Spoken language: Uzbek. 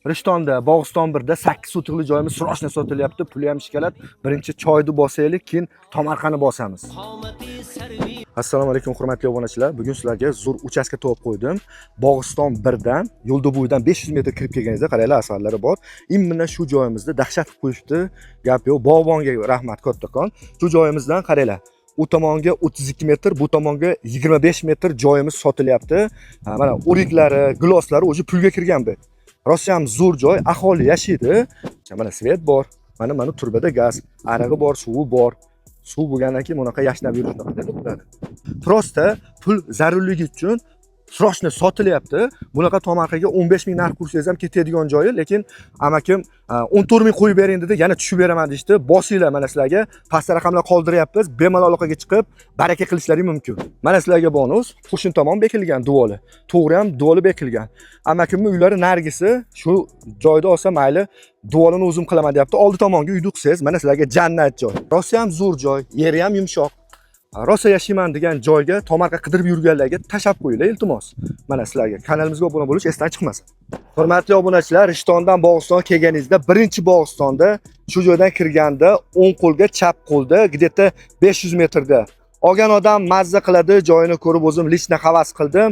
Rishtonda, Bog'iston 1da 8 sotikli joyimiz srochniy sotilyapti. Puli ham shikalat. Birinchi choyni bosaylik, keyin tomorqani bosamiz. Assalomu alaykum hurmatli obunachilar. Bugun sizlarga zo'r uchastka topib qo'ydim. Bog'iston 1dan, yo'lda bo'yidan 500 metr kirib kelganingizda qaranglar, asarlari bor. Imminna shu joyimizda dahshat qilib qo'yishdi. Gap yo'q. Bog'bonga rahmat kattakon. Shu joyimizdan qaranglar. U tomonga 32 metr, bu tomonga 25 metr joyimiz sotilyapti. Mana o'riklari, giloslari o'zi pulga kirgan bu. Rostiyam zo'r joy, aholi yashaydi. Mana svet bor. Mana turbada gaz, arig'i bor, suvi bor. Suv bo'lgandan keyin bunaqa yashnab yuradi. Prosta pul zarurligi uchun srochniy sotilyapti. Bunaqa tomorqaga 15 ming narx kursangiz ham ketadigan joyi, lekin amakim 14 ming qo'yib bering dedi, yana tushib beraman deydi. Bosinglar, mana sizlarga pastda raqamlar qoldiryapmiz. Bemalol aloqaga chiqib baraka qilishlaringiz mumkin. Mana sizlarga bonus, qo'shin tomon bekilgan duvoli. To'g'ri ham duvoli bekilgan. Amakimning uylari nargisi shu joyda olsa mayli, duvolini o'zim qilaman deyapti. Oldi tomonga uyni qilsangiz, mana sizlarga jannat joy. Rosa ham zo'r joy, yeri ham yumshoq. Rosa yashayman degan joyga tomorqa qidirib yurganlarga tashab qo'yinglar, iltimos. Mana sizlarga kanalimizga obuna bo'lish esdan chiqmasin. Hurmatli obunachilar, Rishtondan Bog'istonga kelganingizda, birinchi Bog'istonda shu joydan kirganda o'ng qo'lga chap qo'lda, где-то 500 metrda olgan odam mazza qiladi, joyini ko'rib o'zim lishni havas qildim.